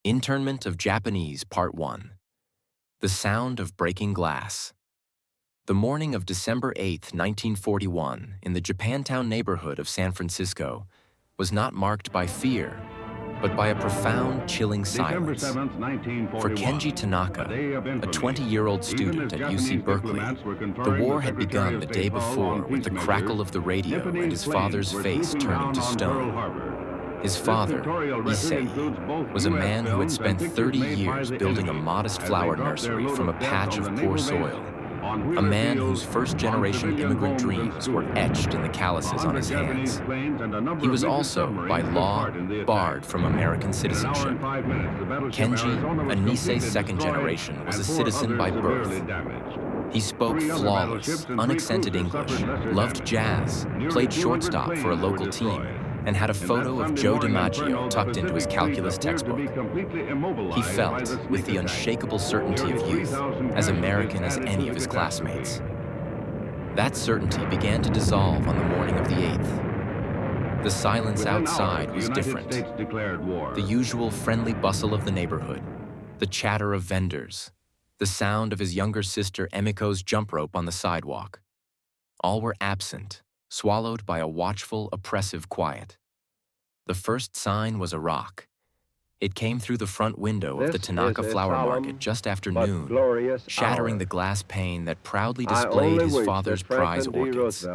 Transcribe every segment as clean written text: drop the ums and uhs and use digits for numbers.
Internment of Japanese Part 1. The Sound of Breaking Glass. The morning of December 8, 1941, in the Japantown neighborhood of San Francisco, was not marked by fear, but by a profound, chilling silence. December 7th, 1941, For Kenji Tanaka, a 20-year-old student at UC Berkeley, the war had begun the day before with the crackle of the radio and his father's face turning to stone. His father, Issei, was a man who had spent 30 years building a modest flower nursery from a patch of poor soil, a man whose first-generation immigrant dreams were etched in the calluses on his hands. He was also, by law, barred from American citizenship. Kenji, a Nisei's second generation, was a citizen by birth. He spoke flawless, unaccented English, loved jazz, played shortstop for a local team, and had a photo of Joe DiMaggio tucked into his calculus textbook. He felt, with the unshakable certainty of youth, as American as any of his classmates. That certainty began to dissolve on the morning of the 8th. The silence outside was different. The usual friendly bustle of the neighborhood, the chatter of vendors, the sound of his younger sister Emiko's jump rope on the sidewalk. All were absent, swallowed by a watchful, oppressive quiet. The first sign was a rock. It came through the front window of the Tanaka Flower Market just after noon, shattering the glass pane that proudly displayed his father's prize orchids.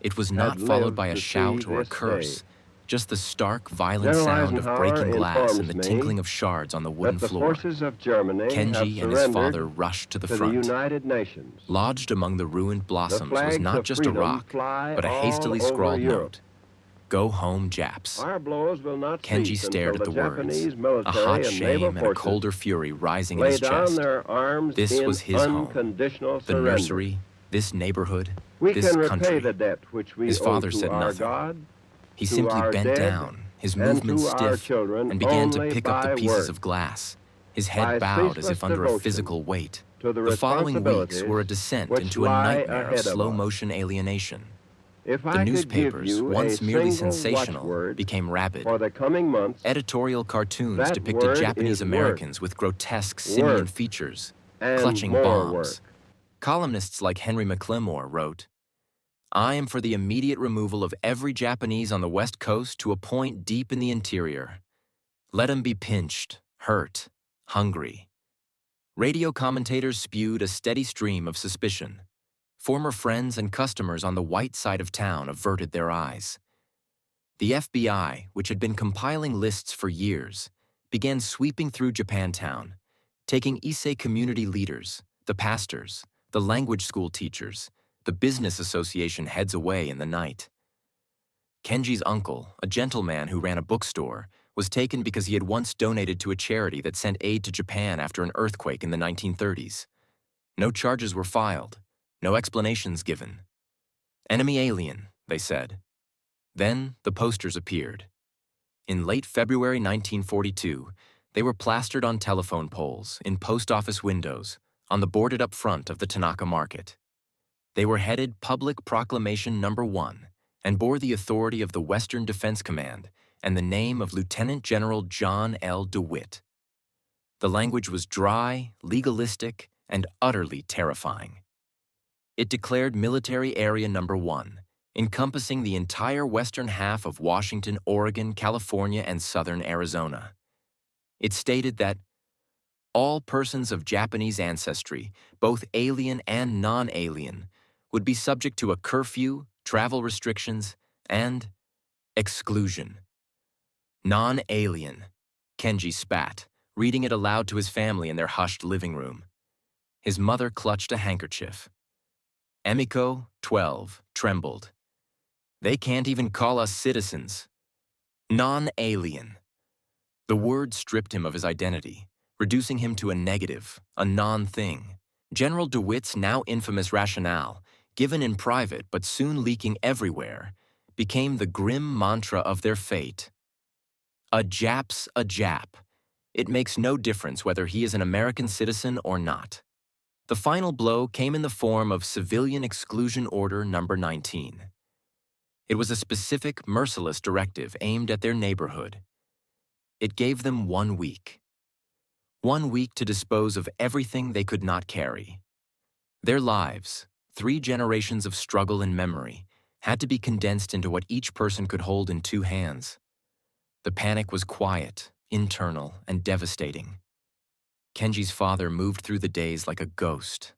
It was not followed by a shout or a curse, just the stark, violent sound of breaking glass and the tinkling of shards on the wooden floor. Kenji and his father rushed to the front. Lodged among the ruined blossoms was not just a rock, but a hastily scrawled note. "Go home, Japs." Kenji stared at the words, a hot shame and a colder fury rising in his chest. This was his home, the nursery, this neighborhood, this country. His father said nothing. He simply bent down, his movements stiff, and began to pick up the pieces of glass, his head bowed as if under a physical weight. The following weeks were a descent into a nightmare of slow-motion alienation. The newspapers, once merely sensational, became rabid. Editorial cartoons depicted Japanese Americans with grotesque simian features, clutching bombs. Columnists like Henry McLemore wrote, "I am for the immediate removal of every Japanese on the West Coast to a point deep in the interior. Let him be pinched, hurt, hungry." Radio commentators spewed a steady stream of suspicion. Former friends and customers on the white side of town averted their eyes. The FBI, which had been compiling lists for years, began sweeping through Japantown, taking Issei community leaders, the pastors, the language school teachers, the business association heads away in the night. Kenji's uncle, a gentleman who ran a bookstore, was taken because he had once donated to a charity that sent aid to Japan after an earthquake in the 1930s. No charges were filed, no explanations given. "Enemy alien," they said. Then the posters appeared. In late February 1942, they were plastered on telephone poles, in post office windows, on the boarded-up front of the Tanaka Market. They were headed Public Proclamation No. 1 and bore the authority of the Western Defense Command and the name of Lieutenant General John L. DeWitt. The language was dry, legalistic, and utterly terrifying. It declared Military Area No. 1, encompassing the entire western half of Washington, Oregon, California, and southern Arizona. It stated that all persons of Japanese ancestry, both alien and non-alien, would be subject to a curfew, travel restrictions, and exclusion. Non-alien, Kenji spat, reading it aloud to his family in their hushed living room. His mother clutched a handkerchief. Emiko, 12, trembled. "They can't even call us citizens. Non-alien." The word stripped him of his identity, reducing him to a negative, a non-thing. General DeWitt's now infamous rationale, given in private but soon leaking everywhere, became the grim mantra of their fate. A Jap's a Jap. It makes no difference whether he is an American citizen or not. The final blow came in the form of Civilian Exclusion Order No. 19. It was a specific, merciless directive aimed at their neighborhood. It gave them 1 week, 1 week to dispose of everything they could not carry. Their lives, 3 generations of struggle and memory, had to be condensed into what each person could hold in 2 hands. The panic was quiet, internal, and devastating. Kenji's father moved through the days like a ghost.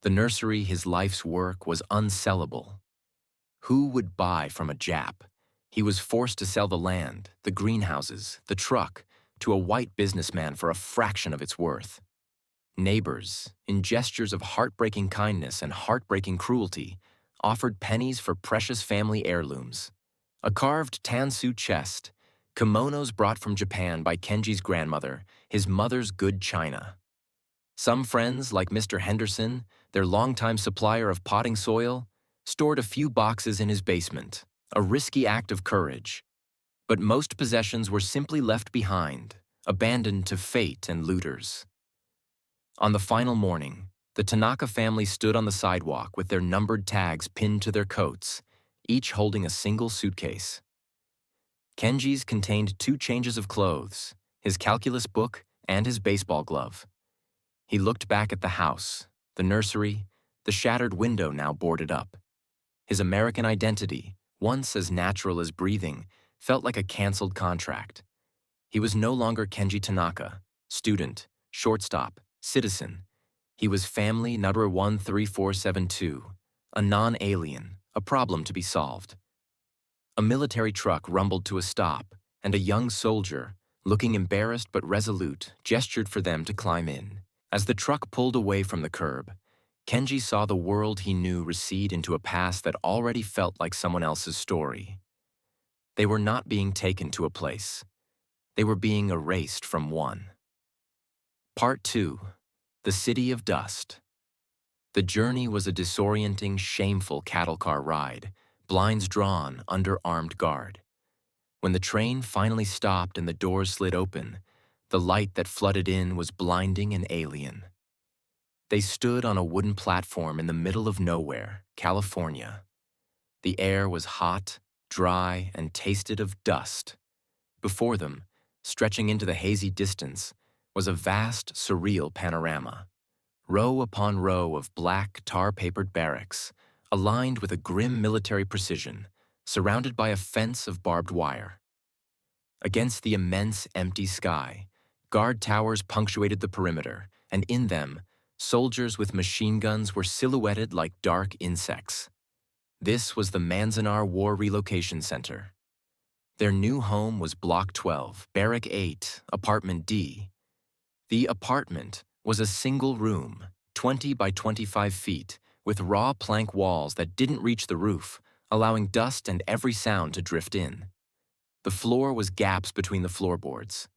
The nursery, his life's work, was unsellable. Who would buy from a Jap? He was forced to sell the land, the greenhouses, the truck, to a white businessman for a fraction of its worth. Neighbors, in gestures of heartbreaking kindness and heartbreaking cruelty, offered pennies for precious family heirlooms. A carved tansu chest, kimonos brought from Japan by Kenji's grandmother, his mother's good china. Some friends, like Mr. Henderson, their longtime supplier of potting soil, stored a few boxes in his basement, a risky act of courage. But most possessions were simply left behind, abandoned to fate and looters. On the final morning, the Tanaka family stood on the sidewalk with their numbered tags pinned to their coats, each holding a single suitcase. Kenji's contained 2 changes of clothes, his calculus book and his baseball glove. He looked back at the house, the nursery, the shattered window now boarded up. His American identity, once as natural as breathing, felt like a canceled contract. He was no longer Kenji Tanaka, student, shortstop, citizen. He was family number 13472, a non-alien, a problem to be solved. A military truck rumbled to a stop, and a young soldier, looking embarrassed but resolute, gestured for them to climb in. As the truck pulled away from the curb, Kenji saw the world he knew recede into a past that already felt like someone else's story. They were not being taken to a place. They were being erased from one. Part 2. The City of Dust. The journey was a disorienting, shameful cattle car ride, blinds drawn under armed guard. When the train finally stopped and the doors slid open, the light that flooded in was blinding and alien. They stood on a wooden platform in the middle of nowhere, California. The air was hot, dry, and tasted of dust. Before them, stretching into the hazy distance, was a vast, surreal panorama. Row upon row of black, tar-papered barracks, aligned with a grim military precision, surrounded by a fence of barbed wire. Against the immense, empty sky, guard towers punctuated the perimeter, and in them, soldiers with machine guns were silhouetted like dark insects. This was the Manzanar War Relocation Center. Their new home was Block 12, Barrack 8, Apartment D. The apartment was a single room, 20 by 25 feet, with raw plank walls that didn't reach the roof, allowing dust and every sound to drift in. The floor was gaps between the floorboards.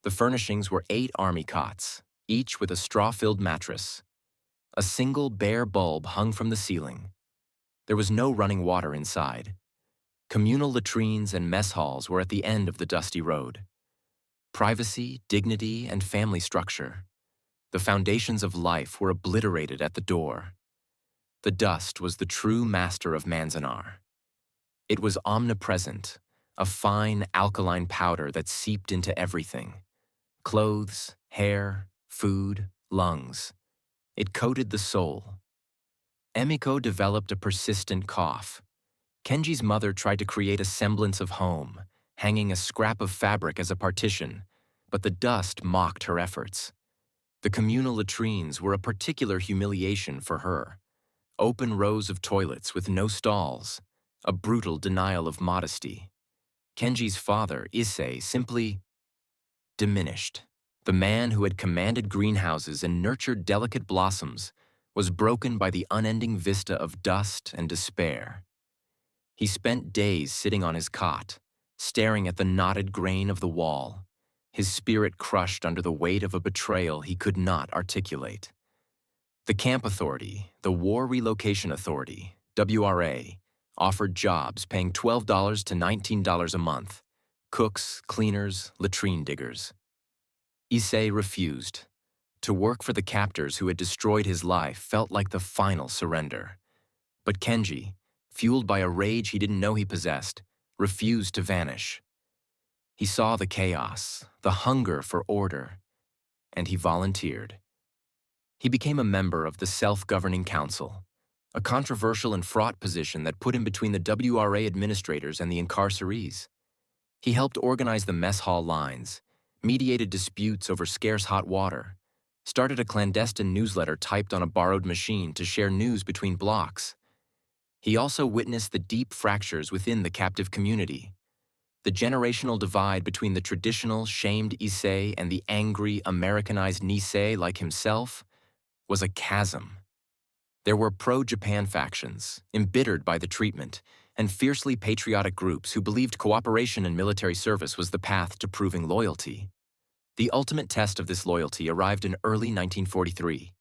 The furnishings were 8 army cots, each with a straw-filled mattress. A single bare bulb hung from the ceiling. There was no running water inside. Communal latrines and mess halls were at the end of the dusty road. Privacy, dignity, and family structure. The foundations of life were obliterated at the door. The dust was the true master of Manzanar. It was omnipresent, a fine alkaline powder that seeped into everything. Clothes, hair, food, lungs. It coated the soul. Emiko developed a persistent cough. Kenji's mother tried to create a semblance of home, hanging a scrap of fabric as a partition, but the dust mocked her efforts. The communal latrines were a particular humiliation for her. Open rows of toilets with no stalls, a brutal denial of modesty. Kenji's father, Issei, simply diminished. The man who had commanded greenhouses and nurtured delicate blossoms was broken by the unending vista of dust and despair. He spent days sitting on his cot, staring at the knotted grain of the wall, his spirit crushed under the weight of a betrayal he could not articulate. The Camp Authority, the War Relocation Authority, WRA, offered jobs paying $12 to $19 a month, cooks, cleaners, latrine diggers. Issei refused. To work for the captors who had destroyed his life felt like the final surrender. But Kenji, fueled by a rage he didn't know he possessed, refused to vanish. He saw the chaos, the hunger for order. and he volunteered. He became a member of the Self-Governing Council, a controversial and fraught position that put him between the WRA administrators and the incarcerees. He helped organize the mess hall lines, mediated disputes over scarce hot water, started a clandestine newsletter typed on a borrowed machine to share news between blocks. He also witnessed the deep fractures within the captive community. The generational divide between the traditional, shamed Issei and the angry, Americanized Nisei like himself was a chasm. There were pro-Japan factions, embittered by the treatment, and fiercely patriotic groups who believed cooperation in military service was the path to proving loyalty. The ultimate test of this loyalty arrived in early 1943.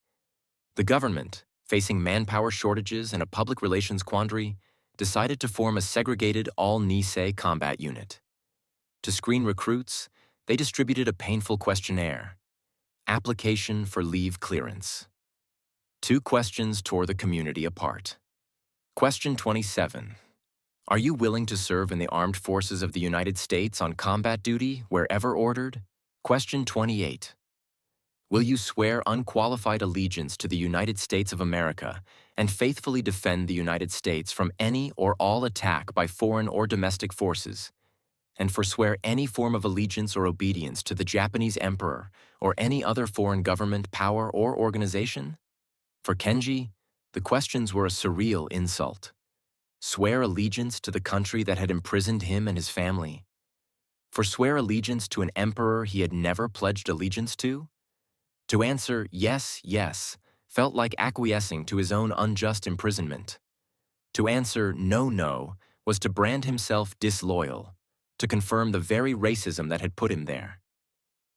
The government, facing manpower shortages and a public relations quandary, decided to form a segregated all-Nisei combat unit. To screen recruits, they distributed a painful questionnaire: application for leave clearance. 2 questions tore the community apart. Question 27. Are you willing to serve in the armed forces of the United States on combat duty wherever ordered? Question 28. Will you swear unqualified allegiance to the United States of America and faithfully defend the United States from any or all attack by foreign or domestic forces, and forswear any form of allegiance or obedience to the Japanese emperor or any other foreign government, power, or organization? For Kenji, the questions were a surreal insult. Swear allegiance to the country that had imprisoned him and his family? Forswear allegiance to an emperor he had never pledged allegiance to? To answer yes, yes felt like acquiescing to his own unjust imprisonment. To answer no, no was to brand himself disloyal, to confirm the very racism that had put him there.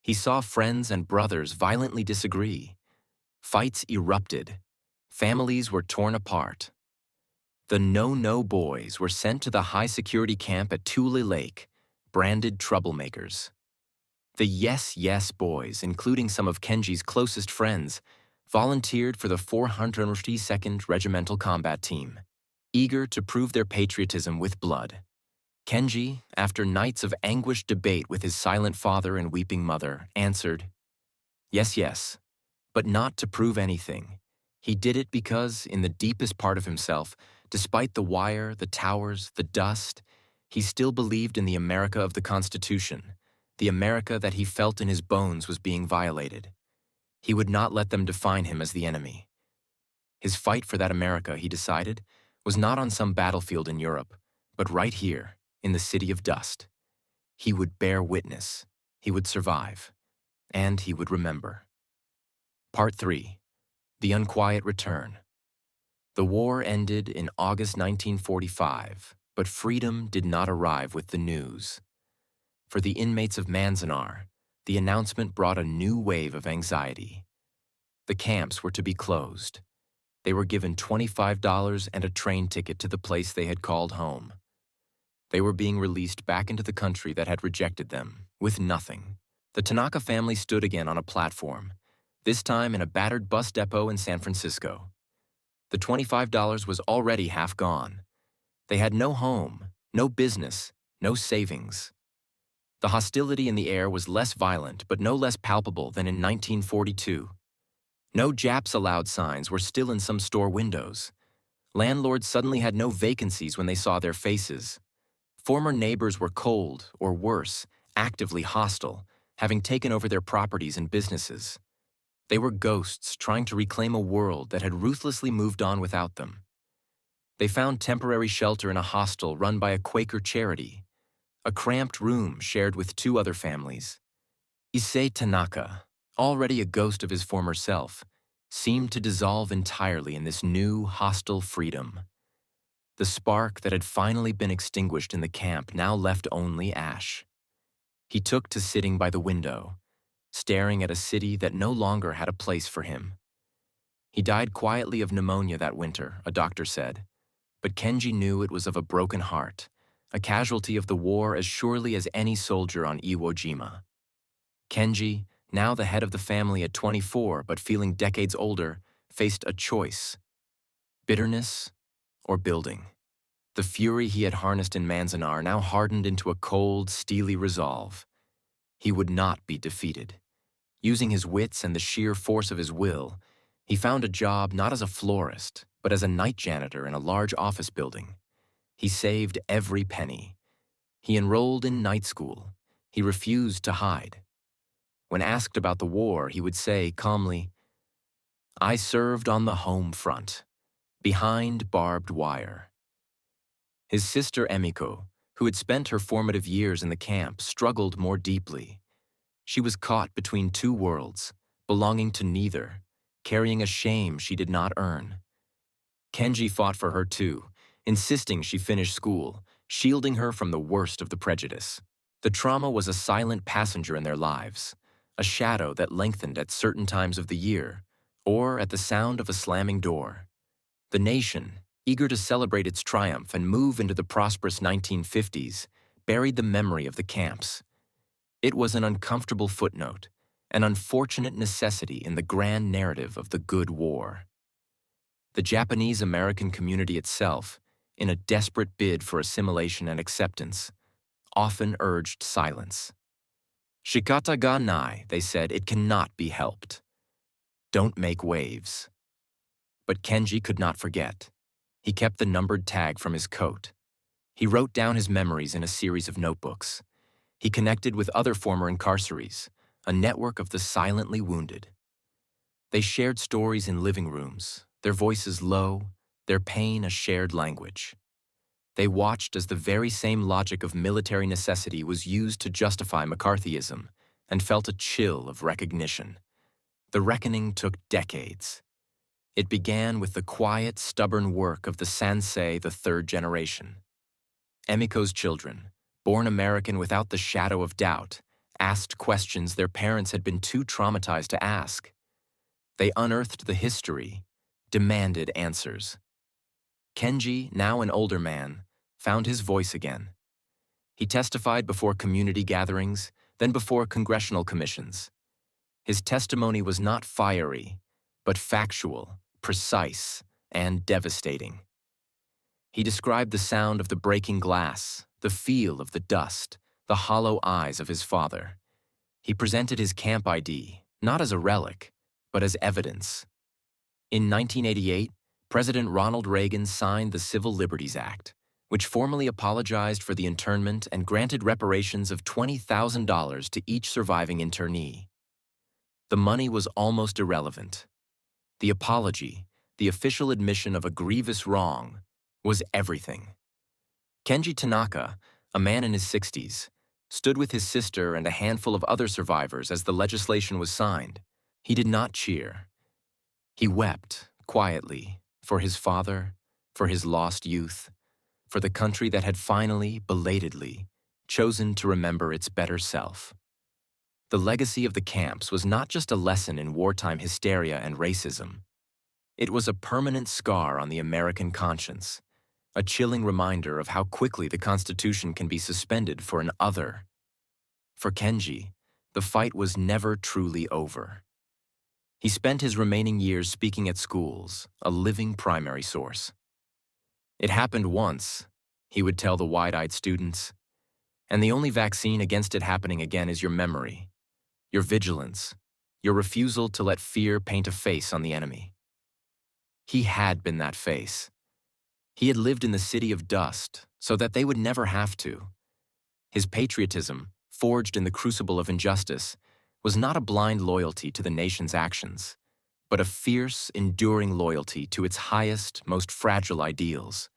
He saw friends and brothers violently disagree. Fights erupted. Families were torn apart. The no-no boys were sent to the high-security camp at Tule Lake, branded troublemakers. The yes boys, including some of Kenji's closest friends, volunteered for the 432nd Regimental Combat Team, eager to prove their patriotism with blood. Kenji, after nights of anguished debate with his silent father and weeping mother, answered, yes, but not to prove anything. He did it because, in the deepest part of himself, despite the wire, the towers, the dust, he still believed in the America of the Constitution, the America that he felt in his bones was being violated. He would not let them define him as the enemy. His fight for that America, he decided, was not on some battlefield in Europe, but right here, in the city of dust. He would bear witness, he would survive, and he would remember. Part 3. The Unquiet Return. The war ended in August 1945, but freedom did not arrive with the news. For the inmates of Manzanar, the announcement brought a new wave of anxiety. The camps were to be closed. They were given $25 and a train ticket to the place they had called home. They were being released back into the country that had rejected them, with nothing. The Tanaka family stood again on a platform, this time in a battered bus depot in San Francisco. The $25 was already half gone. They had no home, no business, no savings. The hostility in the air was less violent but no less palpable than in 1942. No Japs allowed signs were still in some store windows. Landlords suddenly had no vacancies when they saw their faces. Former neighbors were cold, or worse, actively hostile, having taken over their properties and businesses. They were ghosts trying to reclaim a world that had ruthlessly moved on without them. They found temporary shelter in a hostel run by a Quaker charity, a cramped room shared with 2 other families. Issei Tanaka, already a ghost of his former self, seemed to dissolve entirely in this new, hostile freedom. The spark that had finally been extinguished in the camp now left only ash. He took to sitting by the window, staring at a city that no longer had a place for him. He died quietly of pneumonia that winter, a doctor said, but Kenji knew it was of a broken heart, a casualty of the war as surely as any soldier on Iwo Jima. Kenji, now the head of the family at 24 but feeling decades older, faced a choice: bitterness or building. The fury he had harnessed in Manzanar now hardened into a cold, steely resolve. He would not be defeated. Using his wits and the sheer force of his will, he found a job not as a florist, but as a night janitor in a large office building. He saved every penny. He enrolled in night school. He refused to hide. When asked about the war, he would say calmly, "I served on the home front, behind barbed wire." His sister Emiko, who had spent her formative years in the camp, struggled more deeply. She was caught between two worlds, belonging to neither, carrying a shame she did not earn. Kenji fought for her too, insisting she finish school, shielding her from the worst of the prejudice. The trauma was a silent passenger in their lives, a shadow that lengthened at certain times of the year, or at the sound of a slamming door. The nation, eager to celebrate its triumph and move into the prosperous 1950s, buried the memory of the camps. It was an uncomfortable footnote, an unfortunate necessity in the grand narrative of the good war. The Japanese-American community itself, in a desperate bid for assimilation and acceptance, often urged silence. "Shikata ga nai," they said, "it cannot be helped. Don't make waves." But Kenji could not forget. He kept the numbered tag from his coat. He wrote down his memories in a series of notebooks. He connected with other former incarcerees, a network of the silently wounded. They shared stories in living rooms, their voices low, their pain a shared language. They watched as the very same logic of military necessity was used to justify McCarthyism and felt a chill of recognition. The reckoning took decades. It began with the quiet, stubborn work of the Sansei, the third generation. Emiko's children, born American without the shadow of doubt, asked questions their parents had been too traumatized to ask. They unearthed the history, demanded answers. Kenji, now an older man, found his voice again. He testified before community gatherings, then before congressional commissions. His testimony was not fiery, but factual, precise, and devastating. He described the sound of the breaking glass, the feel of the dust, the hollow eyes of his father. He presented his camp ID, not as a relic, but as evidence. In 1988, President Ronald Reagan signed the Civil Liberties Act, which formally apologized for the internment and granted reparations of $20,000 to each surviving internee. The money was almost irrelevant. The apology, the official admission of a grievous wrong, was everything. Kenji Tanaka, a man in his 60s, stood with his sister and a handful of other survivors as the legislation was signed. He did not cheer. He wept, quietly, for his father, for his lost youth, for the country that had finally, belatedly, chosen to remember its better self. The legacy of the camps was not just a lesson in wartime hysteria and racism. It was a permanent scar on the American conscience, a chilling reminder of how quickly the Constitution can be suspended for an other. For Kenji, the fight was never truly over. He spent his remaining years speaking at schools, a living primary source. "It happened once," he would tell the wide-eyed students, "and the only vaccine against it happening again is your memory, your vigilance, your refusal to let fear paint a face on the enemy." He had been that face. He had lived in the city of dust so that they would never have to. His patriotism, forged in the crucible of injustice, was not a blind loyalty to the nation's actions, but a fierce, enduring loyalty to its highest, most fragile ideals.